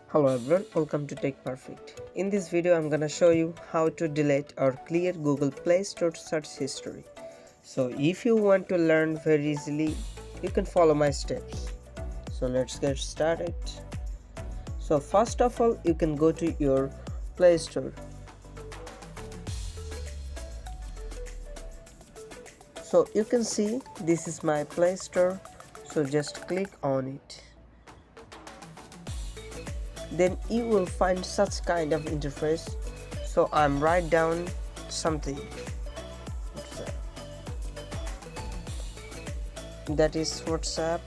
Hello everyone, welcome to Tech Perfect. In this video I'm gonna show you how to delete or clear Google Play Store search history. So if you want to learn very easily, you can follow my steps. So let's get started. So first of all, you can go to your Play Store. So you can see this is my Play Store. So just click on it. Then you will find such kind of interface. So I'm write down something that is WhatsApp.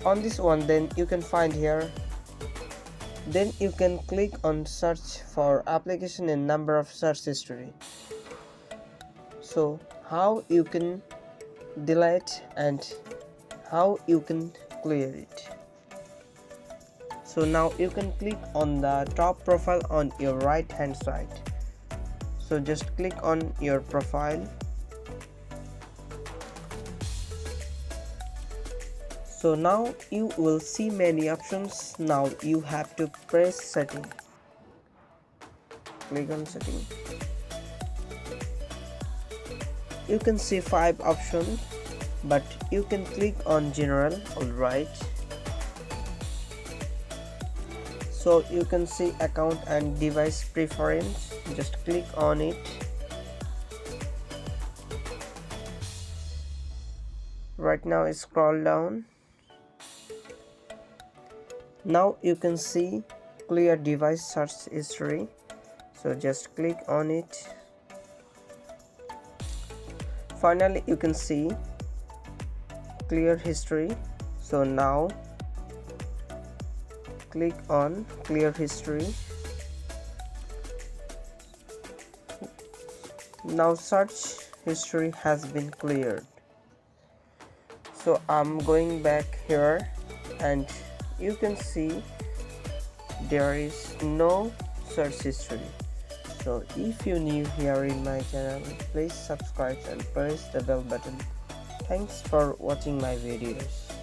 On this one, then you can find here, then you can click on search for application and number of search history. So how you can delete and how you can clear it. So now you can click on the top profile on your right hand side. So just click on your profile. So now you will see many options. Now you have to press setting. Click on setting. You can see 5 options, but you can click on general. Alright, so you can see account and device preference. Just click on it. Right now scroll down. Now you can see clear device search history. So just click on it. Finally you can see clear history. So now click on clear history. Now search history has been cleared. So I'm going back here and you can see there is no search history. So if you're new here in my channel, please subscribe and press the bell button. Thanks for watching my videos.